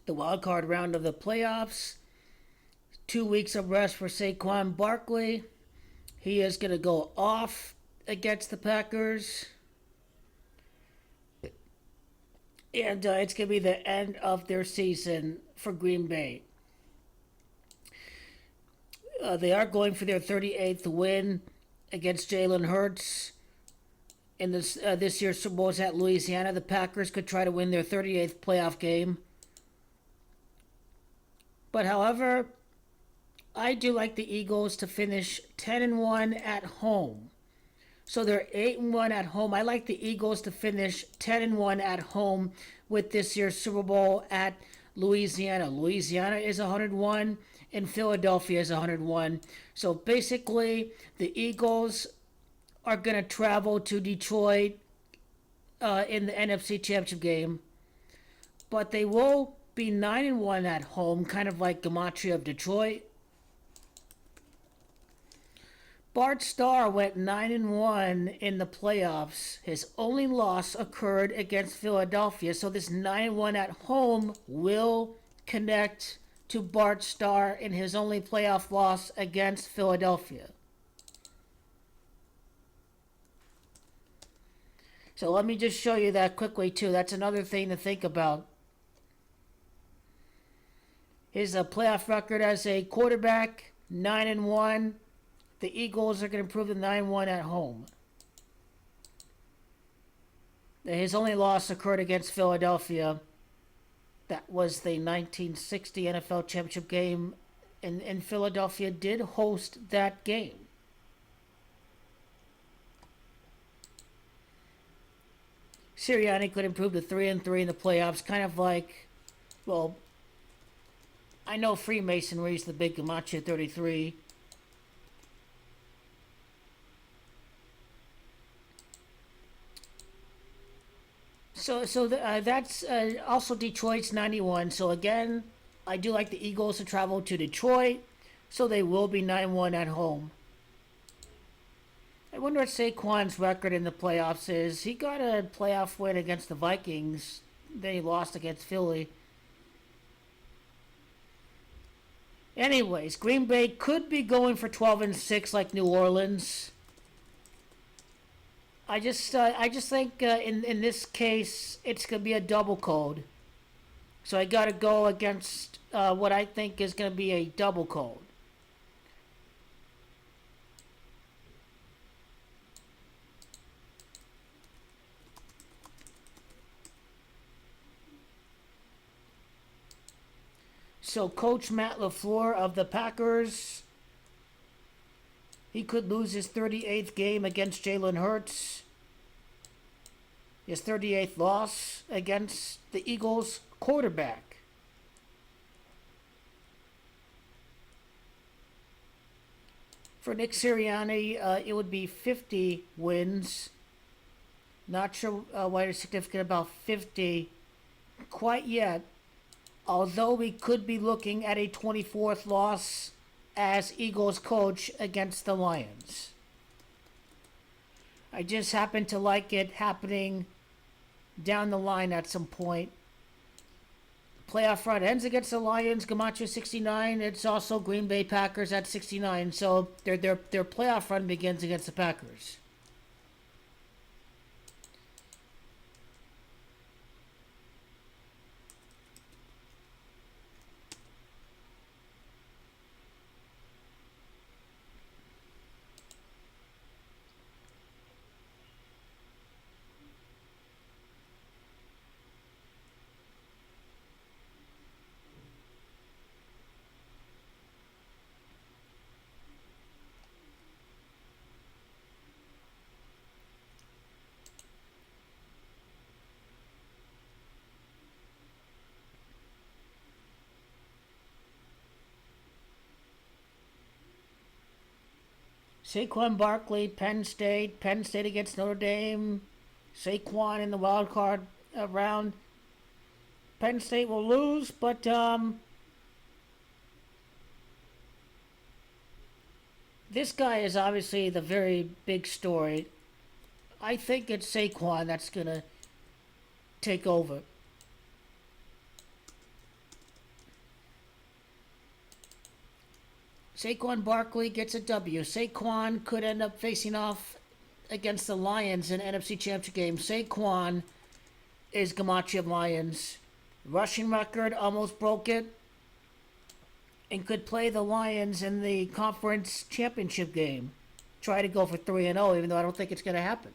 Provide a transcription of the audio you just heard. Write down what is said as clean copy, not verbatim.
the wild card round of the playoffs. 2 weeks of rest for Saquon Barkley. He is going to go off against the Packers. And it's going to be the end of their season for Green Bay. They are going for their 38th win against Jalen Hurts. In this year's Super Bowl is at Louisiana. The Packers could try to win their 38th playoff game. But however, I do like the Eagles to finish 10-1 at home. So they're 8-1 at home. I like the Eagles to finish 10-1 at home with this year's Super Bowl at Louisiana. Louisiana is 101 and Philadelphia is 101. So basically, the Eagles are going to travel to Detroit in the NFC Championship game, but they will be 9-1 at home, kind of like Gematria of Detroit. Bart Starr went 9-1 in the playoffs. His only loss occurred against Philadelphia, so this 9-1 at home will connect to Bart Starr in his only playoff loss against Philadelphia. So let me just show you that quickly too. That's another thing to think about. His playoff record as a quarterback, 9-1. The Eagles are going to improve to 9-1 at home. His only loss occurred against Philadelphia. That was the 1960 NFL Championship game, and Philadelphia did host that game. Sirianni could improve to 3-3 in the playoffs, kind of like, well, I know Freemasonry is the big Gematria 33. So that's also Detroit's 91. So again, I do like the Eagles to travel to Detroit, so they will be 9-1 at home. I wonder what Saquon's record in the playoffs is. He got a playoff win against the Vikings, then he lost against Philly. Anyways, Green Bay could be going for 12-6 like New Orleans. I just think in this case it's gonna be a double code. So I gotta go against what I think is gonna be a double code. So Coach Matt LaFleur of the Packers, he could lose his 38th game against Jalen Hurts. His 38th loss against the Eagles quarterback. For Nick Sirianni, it would be 50 wins. Not sure why it's significant about 50 quite yet. Although we could be looking at a 24th loss as Eagles coach against the Lions. I just happen to like it happening down the line at some point. Playoff run ends against the Lions, Gematria 69. It's also Green Bay Packers at 69. So their playoff run begins against the Packers. Saquon Barkley, Penn State against Notre Dame. Saquon in the wild card round. Penn State will lose, but this guy is obviously the very big story. I think it's Saquon that's going to take over. Saquon Barkley gets a W. Saquon could end up facing off against the Lions in NFC Championship game. Saquon is Gamache of Lions. Rushing record almost broke it. And could play the Lions in the conference championship game. Try to go for 3-0, even though I don't think it's going to happen.